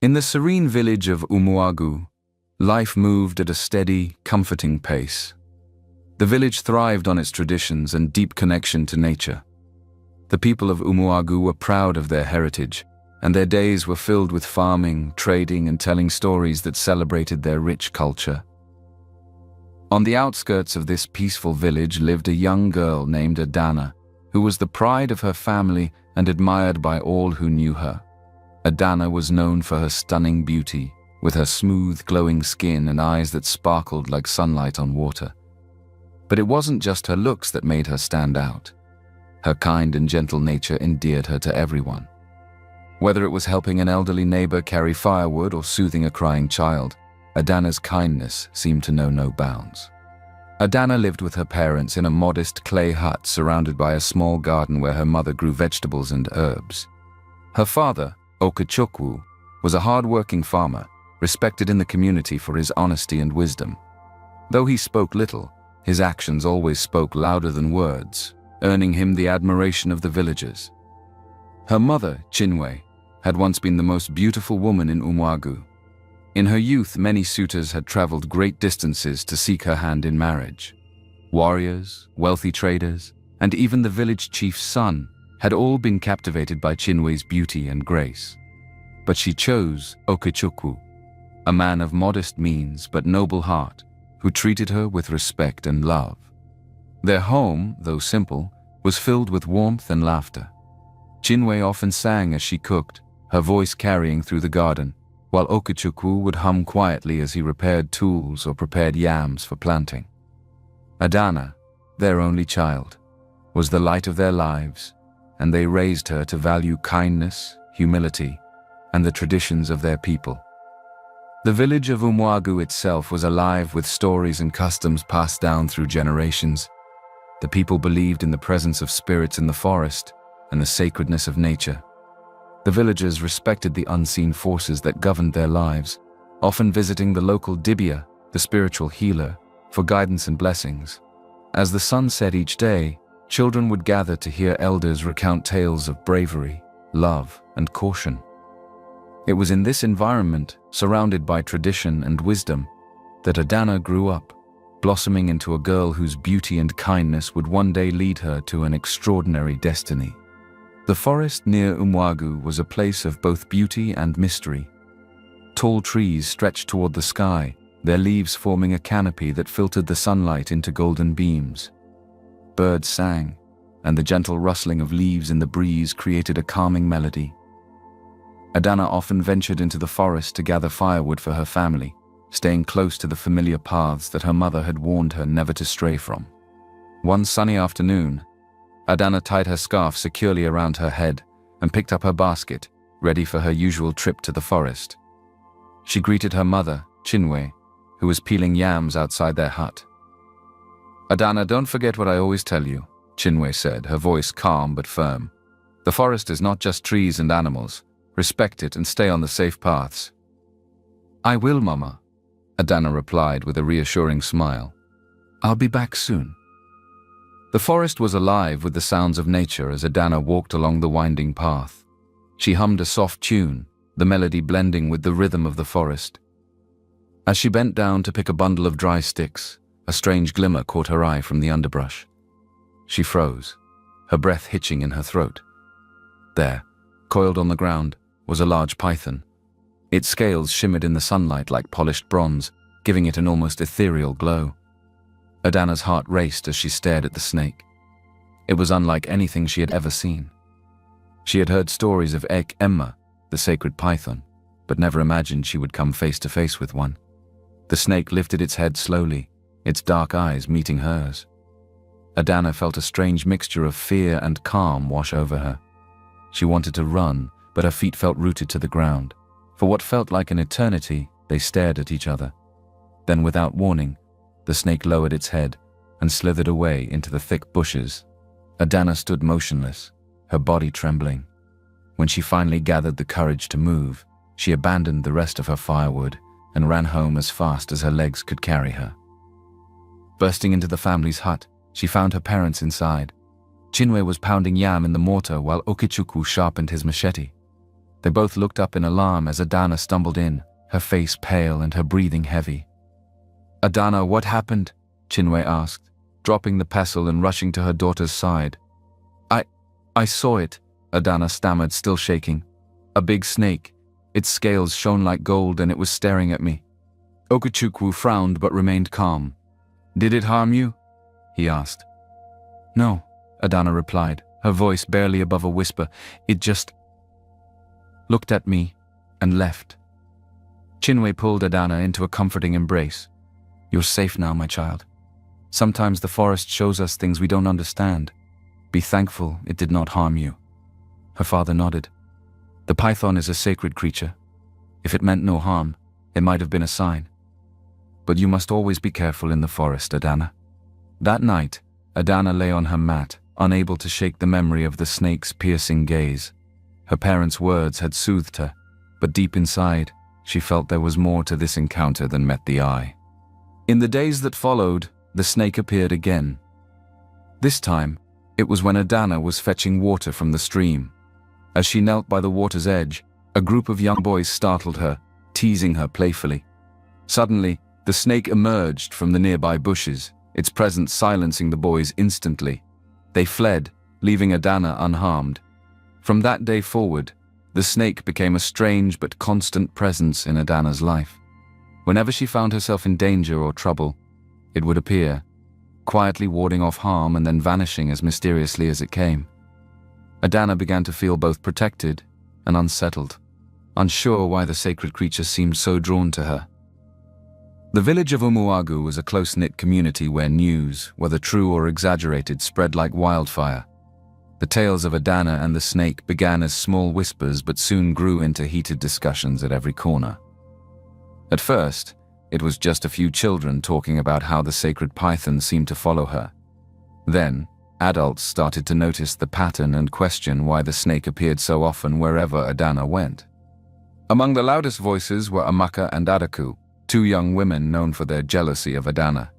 In the serene village of Umuagu, life moved at a steady, comforting pace. The village thrived on its traditions and deep connection to nature. The people of Umuagu were proud of their heritage, and their days were filled with farming, trading, and telling stories that celebrated their rich culture. On the outskirts of this peaceful village lived a young girl named Adana, who was the pride of her family and admired by all who knew her. Adana was known for her stunning beauty, with her smooth, glowing skin and eyes that sparkled like sunlight on water. But it wasn't just her looks that made her stand out. Her kind and gentle nature endeared her to everyone. Whether it was helping an elderly neighbor carry firewood or soothing a crying child, Adana's kindness seemed to know no bounds. Adana lived with her parents in a modest clay hut surrounded by a small garden where her mother grew vegetables and herbs. Her father, Okechukwu, was a hard-working farmer, respected in the community for his honesty and wisdom. Though he spoke little, his actions always spoke louder than words, earning him the admiration of the villagers. Her mother, Chinwe, had once been the most beautiful woman in Umuagu. In her youth, many suitors had traveled great distances to seek her hand in marriage. Warriors, wealthy traders, and even the village chief's son had all been captivated by Chinwe's beauty and grace. But she chose Okechukwu, a man of modest means but noble heart, who treated her with respect and love. Their home, though simple, was filled with warmth and laughter. Chinwe often sang as she cooked, her voice carrying through the garden, while Okechukwu would hum quietly as he repaired tools or prepared yams for planting. Adana, their only child, was the light of their lives, and they raised her to value kindness, humility, and the traditions of their people. The village of Umuagu itself was alive with stories and customs passed down through generations. The people believed in the presence of spirits in the forest and the sacredness of nature. The villagers respected the unseen forces that governed their lives, often visiting the local dibia, the spiritual healer, for guidance and blessings. As the sun set each day, children would gather to hear elders recount tales of bravery, love, and caution. It was in this environment, surrounded by tradition and wisdom, that Adana grew up, blossoming into a girl whose beauty and kindness would one day lead her to an extraordinary destiny. The forest near Umuagu was a place of both beauty and mystery. Tall trees stretched toward the sky, their leaves forming a canopy that filtered the sunlight into golden beams. Birds sang, and the gentle rustling of leaves in the breeze created a calming melody. Adana often ventured into the forest to gather firewood for her family, staying close to the familiar paths that her mother had warned her never to stray from. One sunny afternoon, Adana tied her scarf securely around her head and picked up her basket, ready for her usual trip to the forest. She greeted her mother, Chinwe, who was peeling yams outside their hut. "Adana, don't forget what I always tell you," Chinwe said, her voice calm but firm. "The forest is not just trees and animals. Respect it and stay on the safe paths." "I will, Mama," Adana replied with a reassuring smile. "I'll be back soon." The forest was alive with the sounds of nature as Adana walked along the winding path. She hummed a soft tune, the melody blending with the rhythm of the forest. As she bent down to pick a bundle of dry sticks, a strange glimmer caught her eye from the underbrush. She froze, her breath hitching in her throat. There, coiled on the ground, was a large python. Its scales shimmered in the sunlight like polished bronze, giving it an almost ethereal glow. Adana's heart raced as she stared at the snake. It was unlike anything she had ever seen. She had heard stories of Ek Emma, the sacred python, but never imagined she would come face to face with one. The snake lifted its head slowly, its dark eyes meeting hers. Adana felt a strange mixture of fear and calm wash over her. She wanted to run, but her feet felt rooted to the ground. For what felt like an eternity, they stared at each other. Then, without warning, the snake lowered its head and slithered away into the thick bushes. Adana stood motionless, her body trembling. When she finally gathered the courage to move, she abandoned the rest of her firewood and ran home as fast as her legs could carry her. Bursting into the family's hut, she found her parents inside. Chinwe was pounding yam in the mortar while Okechukwu sharpened his machete. They both looked up in alarm as Adana stumbled in, her face pale and her breathing heavy. "Adana, what happened?" Chinwe asked, dropping the pestle and rushing to her daughter's side. I saw it," Adana stammered, still shaking. "A big snake. Its scales shone like gold and it was staring at me." Okechukwu frowned but remained calm. "Did it harm you?" he asked. "No," Adana replied, her voice barely above a whisper. "It just looked at me and left." Chinwe pulled Adana into a comforting embrace. "You're safe now, my child. Sometimes the forest shows us things we don't understand. Be thankful it did not harm you." Her father nodded. "The python is a sacred creature. If it meant no harm, it might have been a sign. But you must always be careful in the forest, Adana." That night, Adana lay on her mat, unable to shake the memory of the snake's piercing gaze. Her parents' words had soothed her, but deep inside, she felt there was more to this encounter than met the eye. In the days that followed, the snake appeared again. This time, it was when Adana was fetching water from the stream. As she knelt by the water's edge, a group of young boys startled her, teasing her playfully. Suddenly, the snake emerged from the nearby bushes, its presence silencing the boys instantly. They fled, leaving Adana unharmed. From that day forward, the snake became a strange but constant presence in Adana's life. Whenever she found herself in danger or trouble, it would appear, quietly warding off harm and then vanishing as mysteriously as it came. Adana began to feel both protected and unsettled, unsure why the sacred creature seemed so drawn to her. The village of Umuagu was a close-knit community where news, whether true or exaggerated, spread like wildfire. The tales of Adana and the snake began as small whispers but soon grew into heated discussions at every corner. At first, it was just a few children talking about how the sacred python seemed to follow her. Then, adults started to notice the pattern and question why the snake appeared so often wherever Adana went. Among the loudest voices were Amaka and Adaku, two young women known for their jealousy of Adana.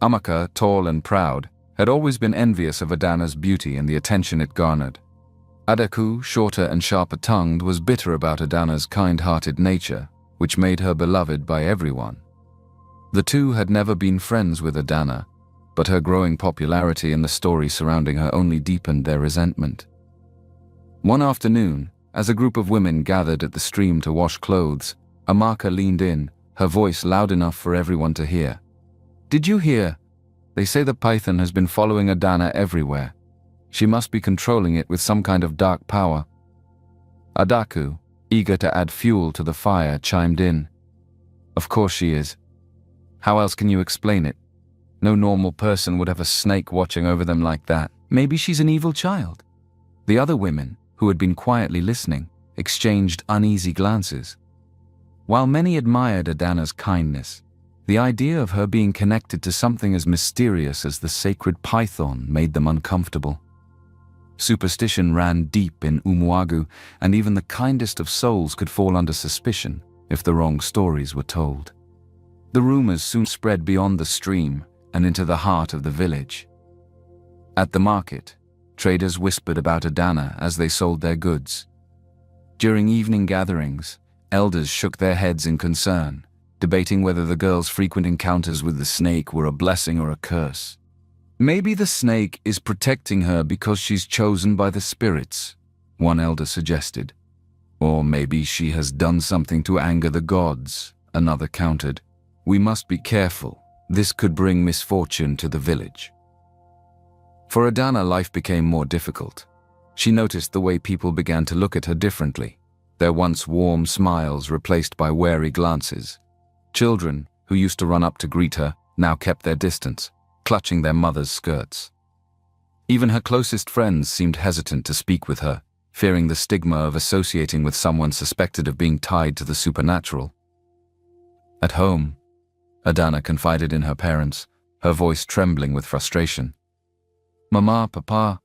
Amaka, tall and proud, had always been envious of Adana's beauty and the attention it garnered. Adaku, shorter and sharper-tongued, was bitter about Adana's kind-hearted nature, which made her beloved by everyone. The two had never been friends with Adana, but her growing popularity and the story surrounding her only deepened their resentment. One afternoon, as a group of women gathered at the stream to wash clothes, Amaka leaned in, her voice loud enough for everyone to hear. "Did you hear? They say the python has been following Adana everywhere. She must be controlling it with some kind of dark power." Adaku, eager to add fuel to the fire, chimed in. "Of course she is. How else can you explain it? No normal person would have a snake watching over them like that. Maybe she's an evil child." The other women, who had been quietly listening, exchanged uneasy glances. While many admired Adana's kindness, the idea of her being connected to something as mysterious as the sacred python made them uncomfortable. Superstition ran deep in Umuagu, and even the kindest of souls could fall under suspicion if the wrong stories were told. The rumors soon spread beyond the stream and into the heart of the village. At the market, traders whispered about Adana as they sold their goods. During evening gatherings, elders shook their heads in concern, debating whether the girl's frequent encounters with the snake were a blessing or a curse. "Maybe the snake is protecting her because she's chosen by the spirits," one elder suggested. "Or maybe she has done something to anger the gods," another countered. "We must be careful. This could bring misfortune to the village." For Adana, life became more difficult. She noticed the way people began to look at her differently, their once warm smiles replaced by wary glances. Children, who used to run up to greet her, now kept their distance, clutching their mother's skirts. Even her closest friends seemed hesitant to speak with her, fearing the stigma of associating with someone suspected of being tied to the supernatural. At home, Adana confided in her parents, her voice trembling with frustration. "Mama, Papa,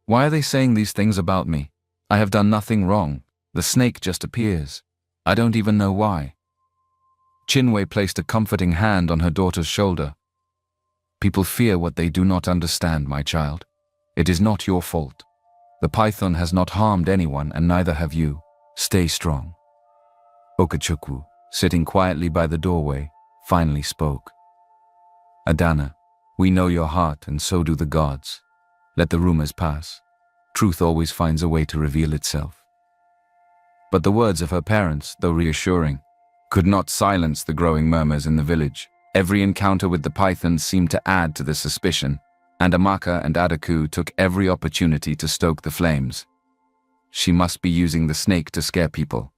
why are they saying these things about me? I have done nothing wrong. The snake just appears. I don't even know why." Chinwe placed a comforting hand on her daughter's shoulder. "People fear what they do not understand, my child. It is not your fault. The python has not harmed anyone, and neither have you. Stay strong. Okechukwu, sitting quietly by the doorway, finally spoke. Adana, we know your heart and so do the gods. Let the rumors pass. Truth always finds a way to reveal itself. But the words of her parents, though reassuring, could not silence the growing murmurs in the village. Every encounter with the pythons seemed to add to the suspicion, and Amaka and Adaku took every opportunity to stoke the flames. She must be using the snake to scare people,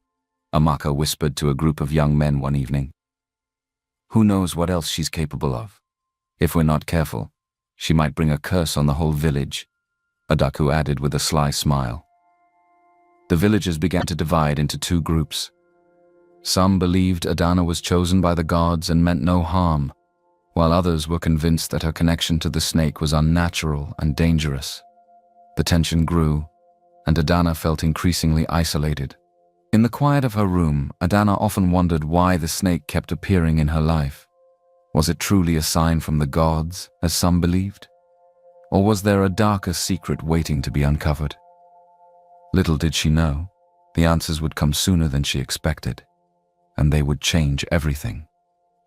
Amaka whispered to a group of young men one evening. Who knows what else she's capable of? If we're not careful, she might bring a curse on the whole village, Adaku added with a sly smile. The villagers began to divide into two groups. Some believed Adana was chosen by the gods and meant no harm, while others were convinced that her connection to the snake was unnatural and dangerous. The tension grew, and Adana felt increasingly isolated. In the quiet of her room, Adana often wondered why the snake kept appearing in her life. Was it truly a sign from the gods, as some believed? Or was there a darker secret waiting to be uncovered? Little did she know, the answers would come sooner than she expected, and they would change everything.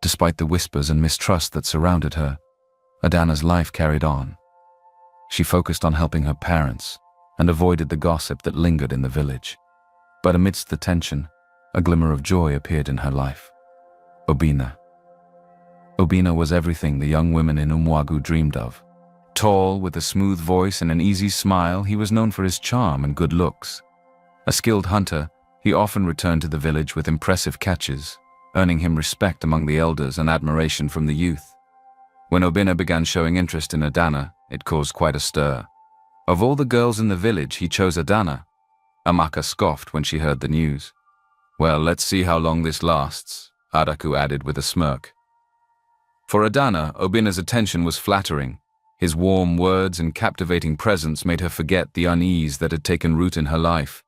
Despite the whispers and mistrust that surrounded her, Adana's life carried on. She focused on helping her parents and avoided the gossip that lingered in the village. But amidst the tension, a glimmer of joy appeared in her life. Obina. Obina was everything the young women in Umuagu dreamed of. Tall, with a smooth voice and an easy smile, he was known for his charm and good looks. A skilled hunter, he often returned to the village with impressive catches, earning him respect among the elders and admiration from the youth. When Obina began showing interest in Adana, it caused quite a stir. Of all the girls in the village, he chose Adana. Amaka scoffed when she heard the news. Well, let's see how long this lasts, Adaku added with a smirk. For Adana, Obina's attention was flattering. His warm words and captivating presence made her forget the unease that had taken root in her life.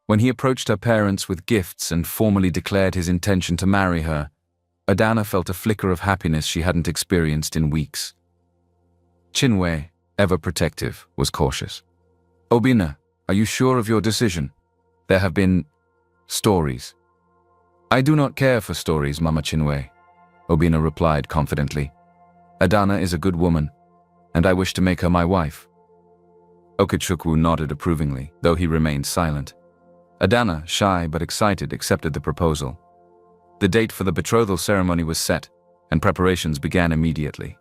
When he approached her parents with gifts and formally declared his intention to marry her, Adana felt a flicker of happiness she hadn't experienced in weeks. Chinwe, ever protective, was cautious. Obina, are you sure of your decision? There have been stories. I do not care for stories, Mama Chinwe, Obina replied confidently. Adana is a good woman, and I wish to make her my wife. Okechukwu nodded approvingly, though he remained silent. Adana, shy but excited, accepted the proposal. The date for the betrothal ceremony was set, and preparations began immediately.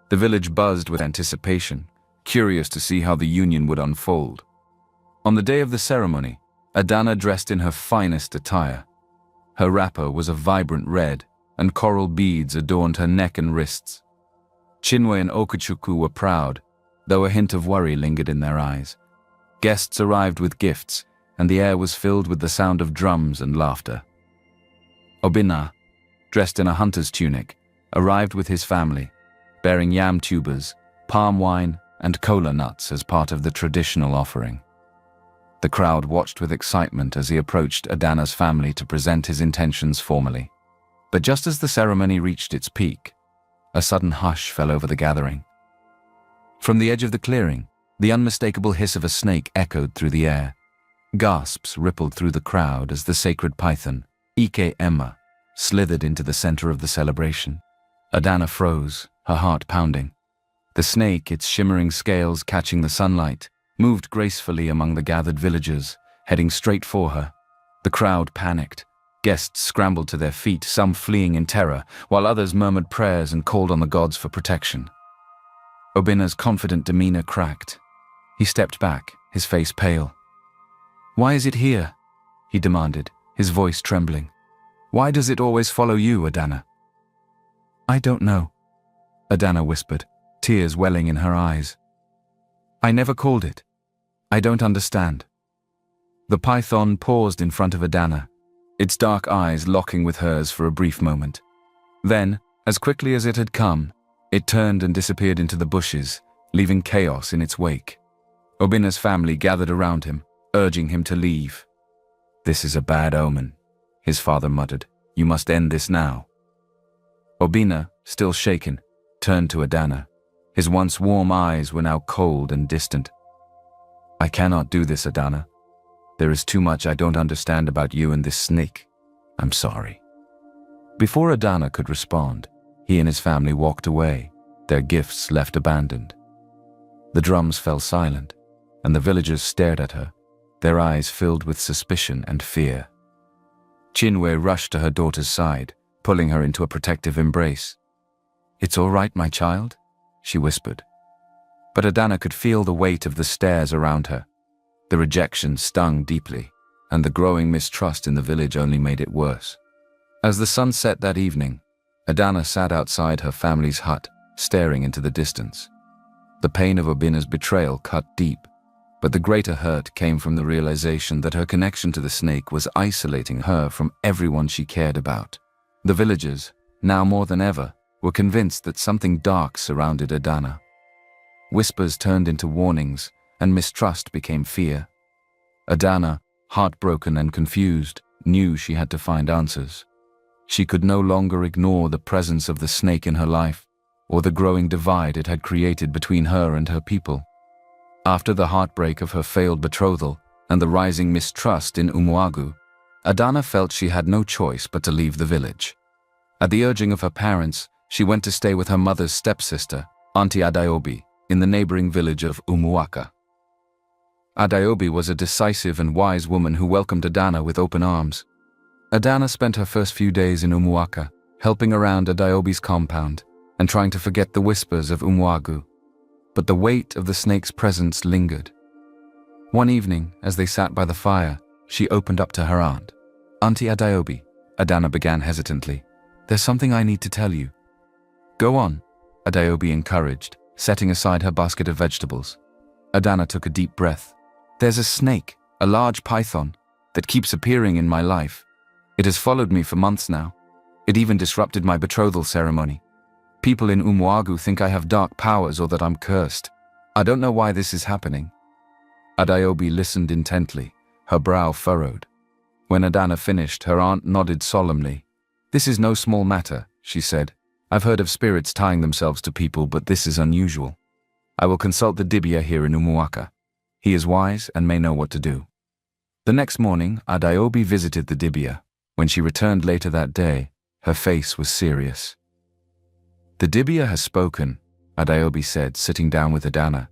The village buzzed with anticipation, curious to see how the union would unfold. On the day of the ceremony, Adana dressed in her finest attire. Her wrapper was a vibrant red, and coral beads adorned her neck and wrists. Chinwe and Okechukwu were proud, though a hint of worry lingered in their eyes. Guests arrived with gifts, and the air was filled with the sound of drums and laughter. Obina, dressed in a hunter's tunic, arrived with his family, bearing yam tubers, palm wine, and kola nuts as part of the traditional offering. The crowd watched with excitement as he approached Adana's family to present his intentions formally. But just as the ceremony reached its peak, a sudden hush fell over the gathering. From the edge of the clearing, the unmistakable hiss of a snake echoed through the air. Gasps rippled through the crowd as the sacred python, Ike Emma, slithered into the center of the celebration. Adana froze, her heart pounding. The snake, its shimmering scales catching the sunlight, moved gracefully among the gathered villagers, heading straight for her. The crowd panicked. Guests scrambled to their feet, some fleeing in terror, while others murmured prayers and called on the gods for protection. Obina's confident demeanor cracked. He stepped back, his face pale. "Why is it here?" he demanded, his voice trembling. "Why does it always follow you, Adana?" "I don't know," Adana whispered, tears welling in her eyes. "I never called it. I don't understand." The python paused in front of Adana, its dark eyes locking with hers for a brief moment. Then, as quickly as it had come, it turned and disappeared into the bushes, leaving chaos in its wake. Obina's family gathered around him, urging him to leave. "This is a bad omen," his father muttered. "You must end this now." Obina, still shaken, turned to Adana. His once warm eyes were now cold and distant. "I cannot do this, Adana. There is too much I don't understand about you and this snake. I'm sorry." Before Adana could respond, he and his family walked away, their gifts left abandoned. The drums fell silent, and the villagers stared at her, their eyes filled with suspicion and fear. Chinwe rushed to her daughter's side, pulling her into a protective embrace. "It's all right, my child," she whispered. But Adana could feel the weight of the stares around her. The rejection stung deeply, and the growing mistrust in the village only made it worse. As the sun set that evening, Adana sat outside her family's hut, staring into the distance. The pain of Obina's betrayal cut deep, but the greater hurt came from the realization that her connection to the snake was isolating her from everyone she cared about. The villagers, now more than ever, were convinced that something dark surrounded Adana. Whispers turned into warnings, and mistrust became fear. Adana, heartbroken and confused, knew she had to find answers. She could no longer ignore the presence of the snake in her life, or the growing divide it had created between her and her people. After the heartbreak of her failed betrothal and the rising mistrust in Umuagu, Adana felt she had no choice but to leave the village. At the urging of her parents, she went to stay with her mother's stepsister, Auntie Adaobi, in the neighboring village of Umuaka. Adaobi was a decisive and wise woman who welcomed Adana with open arms. Adana spent her first few days in Umuaka, helping around Adaobi's compound and trying to forget the whispers of Umuagu. But the weight of the snake's presence lingered. One evening, as they sat by the fire, she opened up to her aunt. "Auntie Adaobi," Adana began hesitantly, "there's something I need to tell you." "Go on," Adaobi encouraged, setting aside her basket of vegetables. Adana took a deep breath. "There's a snake, a large python, that keeps appearing in my life. It has followed me for months now. It even disrupted my betrothal ceremony. People in Umuagu think I have dark powers or that I'm cursed. I don't know why this is happening." Adaobi listened intently, her brow furrowed. When Adana finished, her aunt nodded solemnly. "This is no small matter," she said. "I've heard of spirits tying themselves to people, but this is unusual. I will consult the Dibia here in Umuaka. He is wise and may know what to do." The next morning, Adaobi visited the Dibia. When she returned later that day, her face was serious. "The Dibia has spoken," Adaobi said, sitting down with Adana.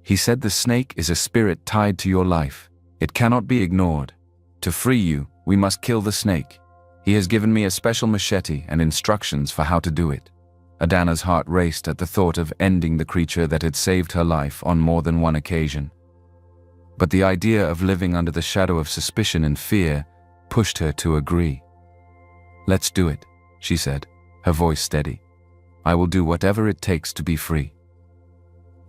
"He said the snake is a spirit tied to your life. It cannot be ignored. To free you, we must kill the snake. He has given me a special machete and instructions for how to do it." Adana's heart raced at the thought of ending the creature that had saved her life on more than one occasion. But the idea of living under the shadow of suspicion and fear pushed her to agree. "Let's do it," she said, her voice steady. "I will do whatever it takes to be free."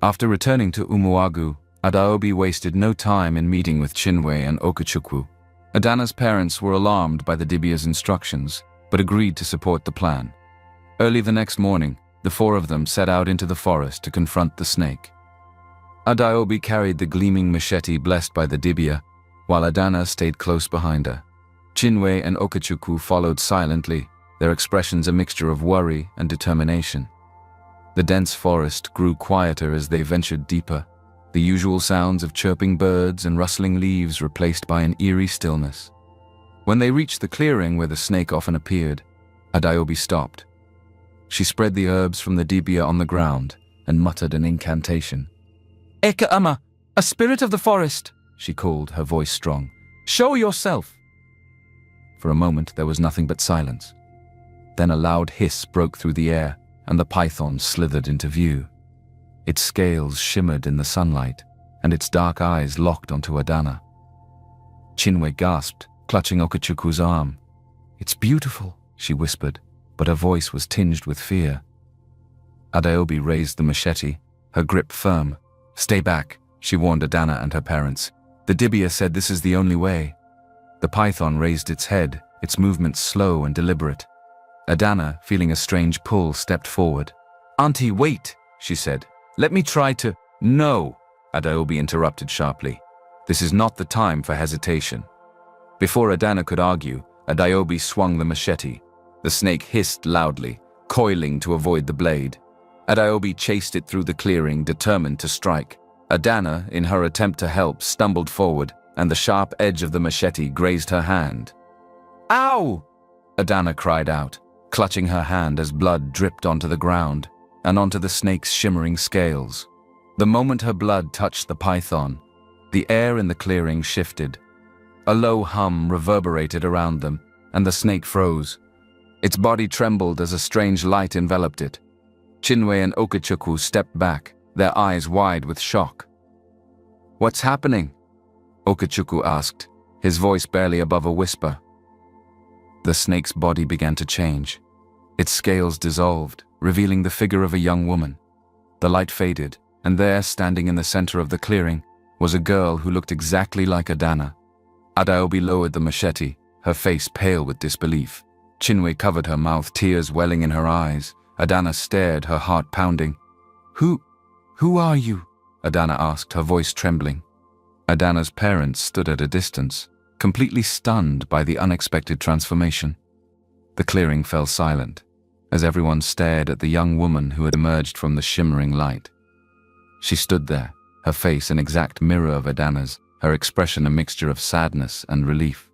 After returning to Umuagu, Adaobi wasted no time in meeting with Chinwe and Okachukwu. Adana's parents were alarmed by the Dibia's instructions, but agreed to support the plan. Early the next morning, the four of them set out into the forest to confront the snake. Adaobi carried the gleaming machete blessed by the Dibia, while Adana stayed close behind her. Chinwe and Okachukwu followed silently, their expressions a mixture of worry and determination. The dense forest grew quieter as they ventured deeper, the usual sounds of chirping birds and rustling leaves replaced by an eerie stillness. When they reached the clearing where the snake often appeared, Adaobi stopped. She spread the herbs from the Dibia on the ground and muttered an incantation. "Eka Ama, a spirit of the forest," she called, her voice strong. "Show yourself." For a moment there was nothing but silence. Then a loud hiss broke through the air, and the python slithered into view. Its scales shimmered in the sunlight, and its dark eyes locked onto Adana. Chinwe gasped, clutching Okachukwu's arm. "It's beautiful," she whispered, but her voice was tinged with fear. Adaobi raised the machete, her grip firm. "Stay back," she warned Adana and her parents. "The Dibia said this is the only way." The python raised its head, its movements slow and deliberate. Adana, feeling a strange pull, stepped forward. "Auntie, wait," she said. "Let me try to—" "No," Adaobi interrupted sharply. "This is not the time for hesitation." Before Adana could argue, Adaobi swung the machete. The snake hissed loudly, coiling to avoid the blade. Adaobi chased it through the clearing, determined to strike. Adana, in her attempt to help, stumbled forward, and the sharp edge of the machete grazed her hand. "Ow!" Adana cried out, clutching her hand as blood dripped onto the ground and onto the snake's shimmering scales. The moment her blood touched the python, the air in the clearing shifted. A low hum reverberated around them, and the snake froze. Its body trembled as a strange light enveloped it. Chinwe and Okechukwu stepped back, their eyes wide with shock. "What's happening?" Okechukwu asked, his voice barely above a whisper. The snake's body began to change. Its scales dissolved, revealing the figure of a young woman. The light faded, and there, standing in the center of the clearing, was a girl who looked exactly like Adana. Adaobi lowered the machete, her face pale with disbelief. Chinwe covered her mouth, tears welling in her eyes. Adana stared, her heart pounding. Who are you?" Adana asked, her voice trembling. Adana's parents stood at a distance, completely stunned by the unexpected transformation. The clearing fell silent, as everyone stared at the young woman who had emerged from the shimmering light. She stood there, her face an exact mirror of Adana's, her expression a mixture of sadness and relief.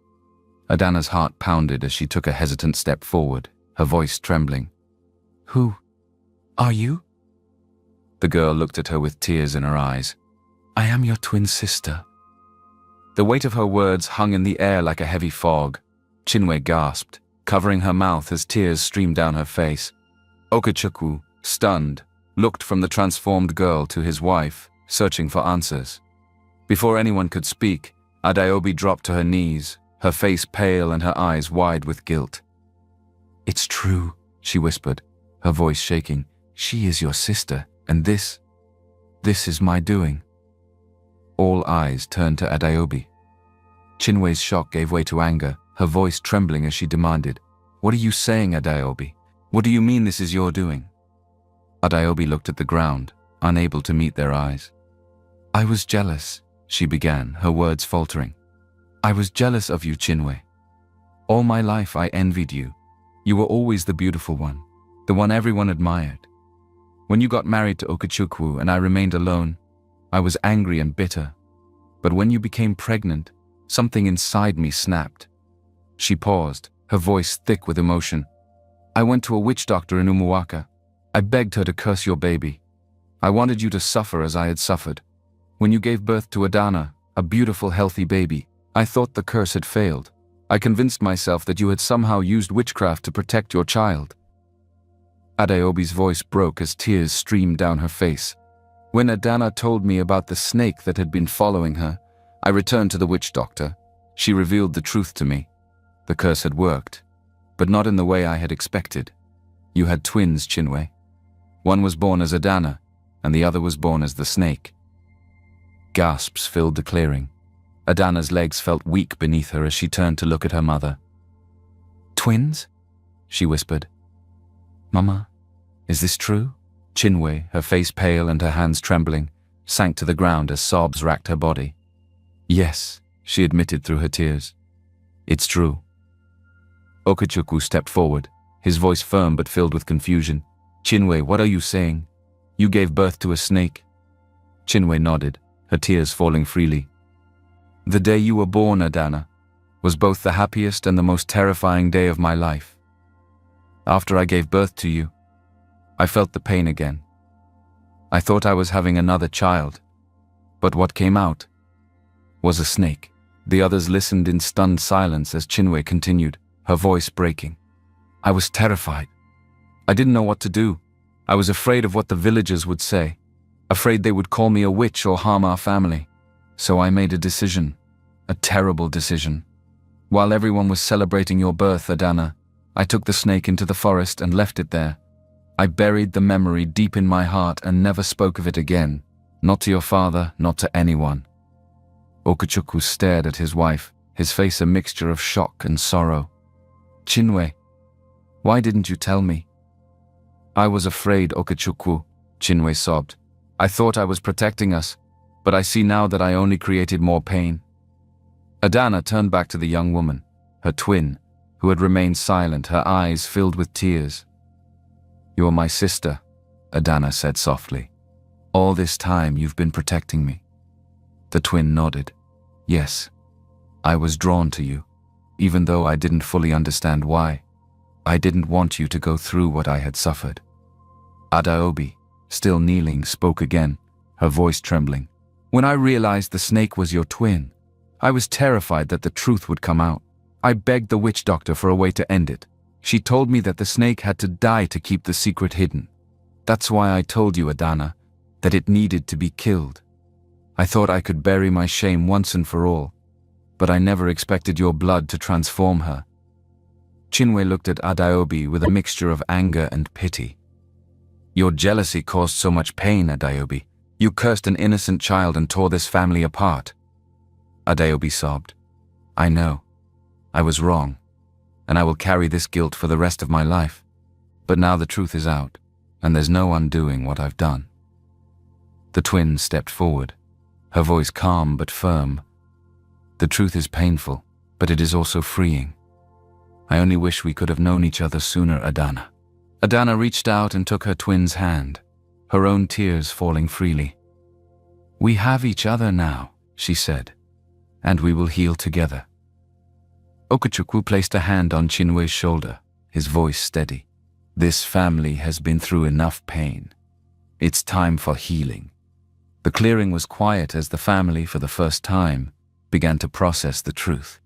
Adana's heart pounded as she took a hesitant step forward, her voice trembling. "Who are you?" The girl looked at her with tears in her eyes. "I am your twin sister." The weight of her words hung in the air like a heavy fog. Chinwe gasped, covering her mouth as tears streamed down her face. Okechukwu, stunned, looked from the transformed girl to his wife, searching for answers. Before anyone could speak, Adaobi dropped to her knees, her face pale and her eyes wide with guilt. "It's true," she whispered, her voice shaking. "She is your sister, and this is my doing." All eyes turned to Adaobi. Chinwe's shock gave way to anger, her voice trembling as she demanded, "What are you saying, Adaobi? What do you mean this is your doing?" Adaobi looked at the ground, unable to meet their eyes. "I was jealous," she began, her words faltering. "I was jealous of you, Chinwe. All my life I envied you. You were always the beautiful one, the one everyone admired. When you got married to Okechukwu and I remained alone, I was angry and bitter. But when you became pregnant, something inside me snapped." She paused, her voice thick with emotion. "I went to a witch doctor in Umuwaka. I begged her to curse your baby. I wanted you to suffer as I had suffered. When you gave birth to Adana, a beautiful, healthy baby, I thought the curse had failed. I convinced myself that you had somehow used witchcraft to protect your child." Adaobi's voice broke as tears streamed down her face. "When Adana told me about the snake that had been following her, I returned to the witch doctor. She revealed the truth to me. The curse had worked, but not in the way I had expected. You had twins, Chinwe. One was born as Adana, and the other was born as the snake." Gasps filled the clearing. Adana's legs felt weak beneath her as she turned to look at her mother. "Twins?" she whispered. "Mama, is this true?" Chinwe, her face pale and her hands trembling, sank to the ground as sobs racked her body. "Yes," she admitted through her tears. "It's true." Okechukwu stepped forward, his voice firm but filled with confusion. "Chinwe, what are you saying? You gave birth to a snake?" Chinwe nodded, her tears falling freely. "The day you were born, Adana, was both the happiest and the most terrifying day of my life. After I gave birth to you, I felt the pain again. I thought I was having another child, but what came out was a snake." The others listened in stunned silence as Chinwe continued, her voice breaking. "I was terrified. I didn't know what to do. I was afraid of what the villagers would say, afraid they would call me a witch or harm our family. So I made a decision, a terrible decision. While everyone was celebrating your birth, Adana, I took the snake into the forest and left it there. I buried the memory deep in my heart and never spoke of it again, not to your father, not to anyone." Okechukwu stared at his wife, his face a mixture of shock and sorrow. "Chinwe, why didn't you tell me?" "I was afraid, Okechukwu," Chinwe sobbed. "I thought I was protecting us, but I see now that I only created more pain." Adana turned back to the young woman, her twin, who had remained silent, her eyes filled with tears. "You are my sister," Adana said softly. "All this time you've been protecting me." The twin nodded. "Yes, I was drawn to you, even though I didn't fully understand why. I didn't want you to go through what I had suffered. Adaobi, still kneeling, spoke again, her voice trembling. When I realized the snake was your twin, I was terrified that the truth would come out. I begged the witch doctor for a way to end it. She told me that the snake had to die to keep the secret hidden. That's why I told you, Adana, that it needed to be killed. I thought I could bury my shame once and for all, but I never expected your blood to transform her. Chinwe looked at Adaobi with a mixture of anger and pity. Your jealousy caused so much pain, Adaobi. You cursed an innocent child and tore this family apart. Adaobi sobbed. I know. I was wrong, and I will carry this guilt for the rest of my life. But now the truth is out, and there's no undoing what I've done. The twin stepped forward, her voice calm but firm. The truth is painful, but it is also freeing. I only wish we could have known each other sooner, Adana. Adana reached out and took her twin's hand, her own tears falling freely. We have each other now, she said, and we will heal together. Okachukwu placed a hand on Chinwe's shoulder, his voice steady. This family has been through enough pain. It's time for healing. The clearing was quiet as the family, for the first time, began to process the truth.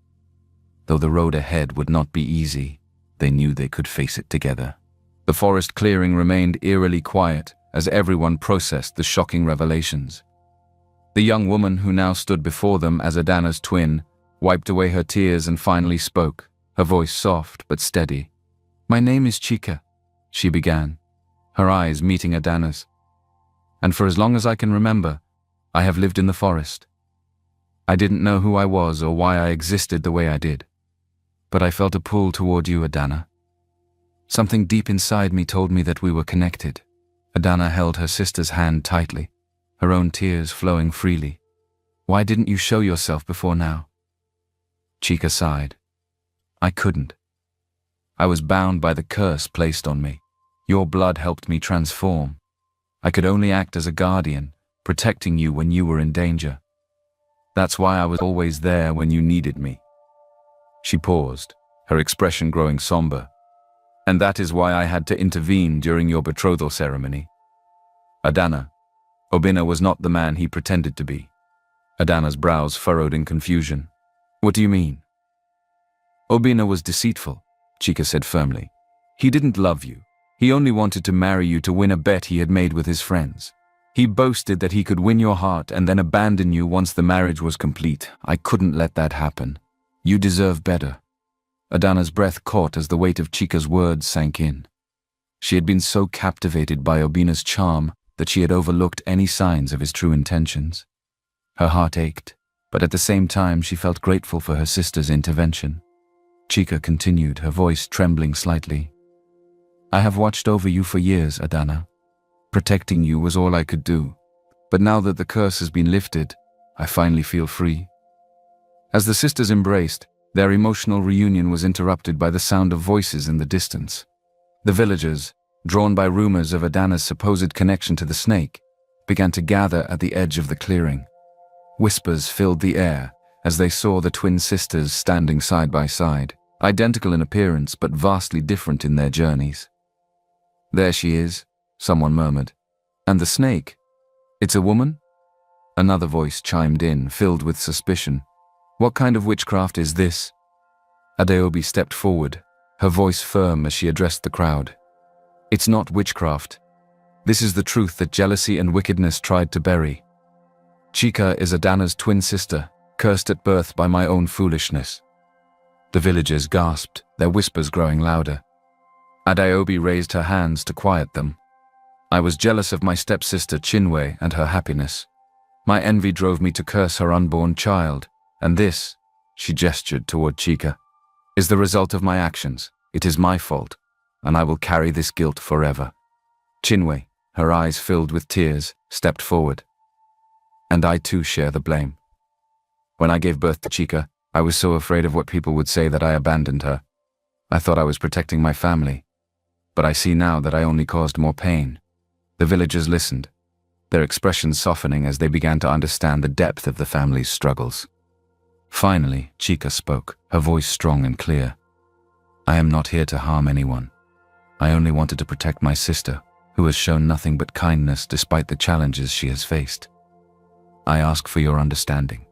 Though the road ahead would not be easy, they knew they could face it together. The forest clearing remained eerily quiet as everyone processed the shocking revelations. The young woman who now stood before them as Adana's twin wiped away her tears and finally spoke, her voice soft but steady. My name is Chika, she began, her eyes meeting Adana's. And for as long as I can remember, I have lived in the forest. I didn't know who I was or why I existed the way I did, but I felt a pull toward you, Adana. Something deep inside me told me that we were connected. Adana held her sister's hand tightly, her own tears flowing freely. Why didn't you show yourself before now? Chika sighed. I couldn't. I was bound by the curse placed on me. Your blood helped me transform. I could only act as a guardian, protecting you when you were in danger. That's why I was always there when you needed me. She paused, her expression growing somber. And that is why I had to intervene during your betrothal ceremony. Adana, Obinna was not the man he pretended to be. Adana's brows furrowed in confusion. What do you mean? Obinna was deceitful, Chika said firmly. He didn't love you. He only wanted to marry you to win a bet he had made with his friends. He boasted that he could win your heart and then abandon you once the marriage was complete. I couldn't let that happen. You deserve better. Adana's breath caught as the weight of Chika's words sank in. She had been so captivated by Obinna's charm that she had overlooked any signs of his true intentions. Her heart ached, but at the same time she felt grateful for her sister's intervention. Chika continued, her voice trembling slightly. I have watched over you for years, Adana. Protecting you was all I could do, but now that the curse has been lifted, I finally feel free. As the sisters embraced, their emotional reunion was interrupted by the sound of voices in the distance. The villagers, drawn by rumors of Adana's supposed connection to the snake, began to gather at the edge of the clearing. Whispers filled the air as they saw the twin sisters standing side by side, identical in appearance but vastly different in their journeys. There she is, someone murmured. And the snake? It's a woman? Another voice chimed in, filled with suspicion. What kind of witchcraft is this? Adaobi stepped forward, her voice firm as she addressed the crowd. It's not witchcraft. This is the truth that jealousy and wickedness tried to bury. Chika is Adana's twin sister, cursed at birth by my own foolishness. The villagers gasped, their whispers growing louder. Adaobi raised her hands to quiet them. I was jealous of my stepsister Chinwe and her happiness. My envy drove me to curse her unborn child, and this, she gestured toward Chika, is the result of my actions. It is my fault, and I will carry this guilt forever. Chinwe, her eyes filled with tears, stepped forward. And I too share the blame. When I gave birth to Chika, I was so afraid of what people would say that I abandoned her. I thought I was protecting my family, but I see now that I only caused more pain. The villagers listened, their expressions softening as they began to understand the depth of the family's struggles. Finally, Chika spoke, her voice strong and clear. I am not here to harm anyone. I only wanted to protect my sister, who has shown nothing but kindness despite the challenges she has faced. I ask for your understanding.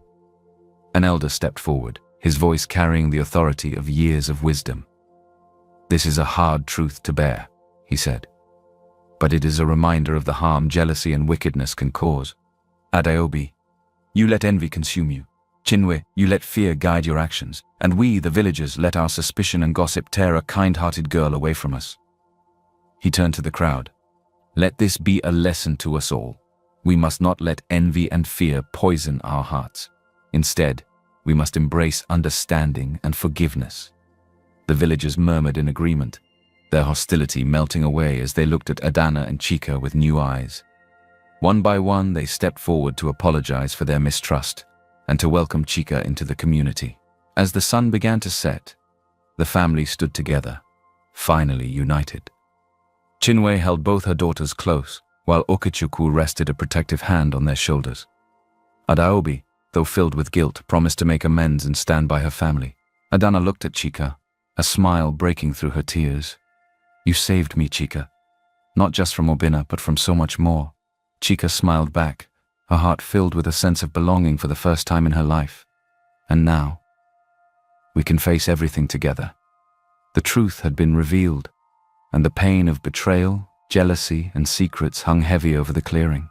An elder stepped forward, his voice carrying the authority of years of wisdom. This is a hard truth to bear, he said. But it is a reminder of the harm jealousy and wickedness can cause. Adaobi, you let envy consume you. Chinwe, you let fear guide your actions. And we, the villagers, let our suspicion and gossip tear a kind-hearted girl away from us. He turned to the crowd. Let this be a lesson to us all. We must not let envy and fear poison our hearts. Instead, we must embrace understanding and forgiveness. The villagers murmured in agreement, their hostility melting away as they looked at Adana and Chika with new eyes. One by one, they stepped forward to apologize for their mistrust and to welcome Chika into the community. As the sun began to set, the family stood together, finally united. Chinwe held both her daughters close, while Okechukwu rested a protective hand on their shoulders. Adaobi, though filled with guilt, promised to make amends and stand by her family. Adana looked at Chika, a smile breaking through her tears. You saved me, Chika. Not just from Obinna, but from so much more. Chika smiled back, her heart filled with a sense of belonging for the first time in her life. And now, we can face everything together. The truth had been revealed, and the pain of betrayal, jealousy, and secrets hung heavy over the clearing.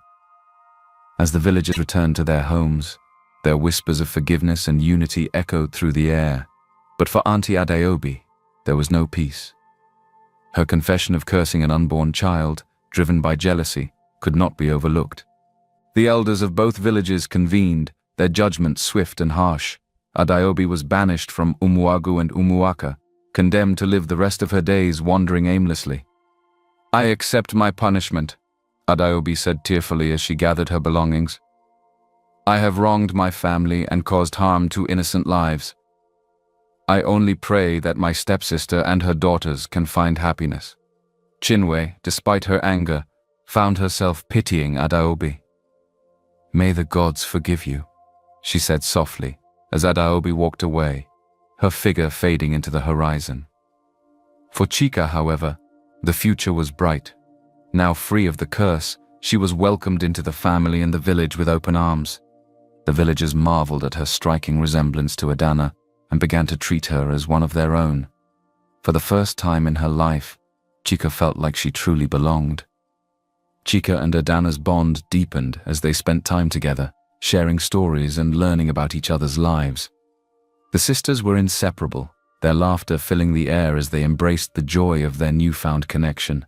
As the villagers returned to their homes, their whispers of forgiveness and unity echoed through the air. But for Auntie Adaobi, there was no peace. Her confession of cursing an unborn child, driven by jealousy, could not be overlooked. The elders of both villages convened, their judgment swift and harsh. Adaobi was banished from Umuagu and Umuaka, condemned to live the rest of her days wandering aimlessly. I accept my punishment, Adaobi said tearfully as she gathered her belongings. I have wronged my family and caused harm to innocent lives. I only pray that my stepsister and her daughters can find happiness. Chinwe, despite her anger, found herself pitying Adaobi. May the gods forgive you, she said softly as Adaobi walked away, her figure fading into the horizon. For Chika, however, the future was bright. Now free of the curse, she was welcomed into the family and the village with open arms. The villagers marveled at her striking resemblance to Adana and began to treat her as one of their own. For the first time in her life, Chika felt like she truly belonged. Chika and Adana's bond deepened as they spent time together, sharing stories and learning about each other's lives. The sisters were inseparable, their laughter filling the air as they embraced the joy of their newfound connection.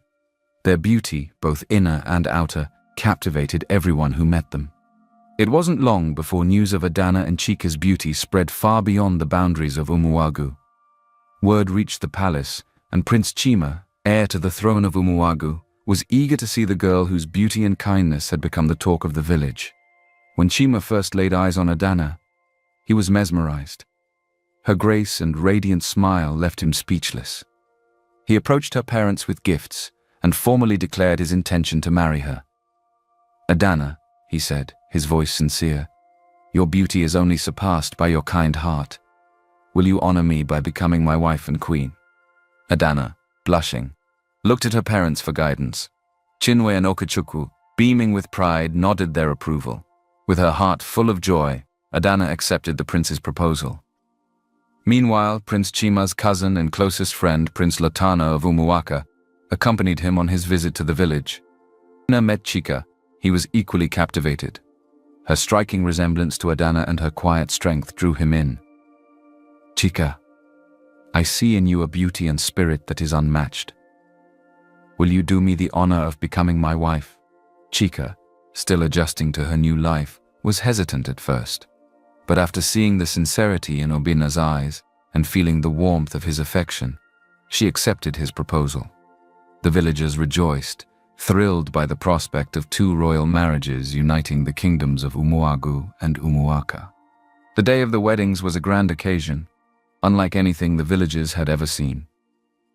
Their beauty, both inner and outer, captivated everyone who met them. It wasn't long before news of Adana and Chika's beauty spread far beyond the boundaries of Umuagu. Word reached the palace, and Prince Chima, heir to the throne of Umuagu, was eager to see the girl whose beauty and kindness had become the talk of the village. When Chima first laid eyes on Adana, he was mesmerized. Her grace and radiant smile left him speechless. He approached her parents with gifts and formally declared his intention to marry her. Adana, he said, his voice sincere, your beauty is only surpassed by your kind heart. Will you honor me by becoming my wife and queen? Adana, blushing, looked at her parents for guidance. Chinwe and Okechukwu, beaming with pride, nodded their approval. With her heart full of joy, Adana accepted the prince's proposal. Meanwhile, Prince Chima's cousin and closest friend, Prince Latana of Umuaka, accompanied him on his visit to the village. When he met Chika, he was equally captivated. Her striking resemblance to Adana and her quiet strength drew him in. Chika, I see in you a beauty and spirit that is unmatched. Will you do me the honor of becoming my wife? Chika, still adjusting to her new life, was hesitant at first. But after seeing the sincerity in Obinna's eyes and feeling the warmth of his affection, she accepted his proposal. The villagers rejoiced, thrilled by the prospect of two royal marriages uniting the kingdoms of Umuagu and Umuaka. The day of the weddings was a grand occasion, unlike anything the villagers had ever seen.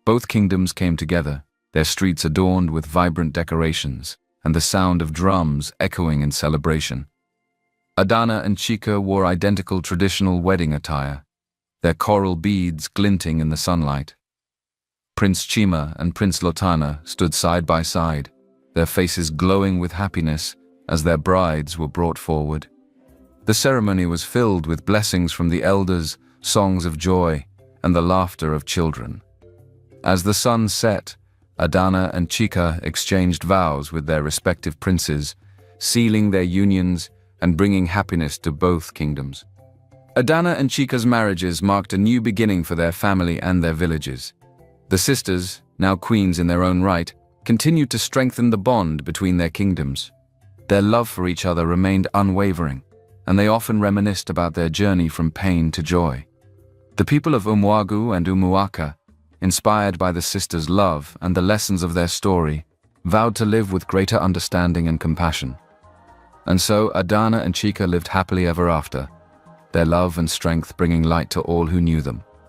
Both kingdoms came together, their streets adorned with vibrant decorations, and the sound of drums echoing in celebration. Adana and Chika wore identical traditional wedding attire, their coral beads glinting in the sunlight. Prince Chima and Prince Lotana stood side by side, their faces glowing with happiness as their brides were brought forward. The ceremony was filled with blessings from the elders, songs of joy, and the laughter of children. As the sun set, Adana and Chika exchanged vows with their respective princes, sealing their unions and bringing happiness to both kingdoms. Adana and Chika's marriages marked a new beginning for their family and their villages. The sisters, now queens in their own right, continued to strengthen the bond between their kingdoms. Their love for each other remained unwavering, and they often reminisced about their journey from pain to joy. The people of Umuagu and Umuaka, inspired by the sisters' love and the lessons of their story, vowed to live with greater understanding and compassion. And so Adana and Chika lived happily ever after, their love and strength bringing light to all who knew them.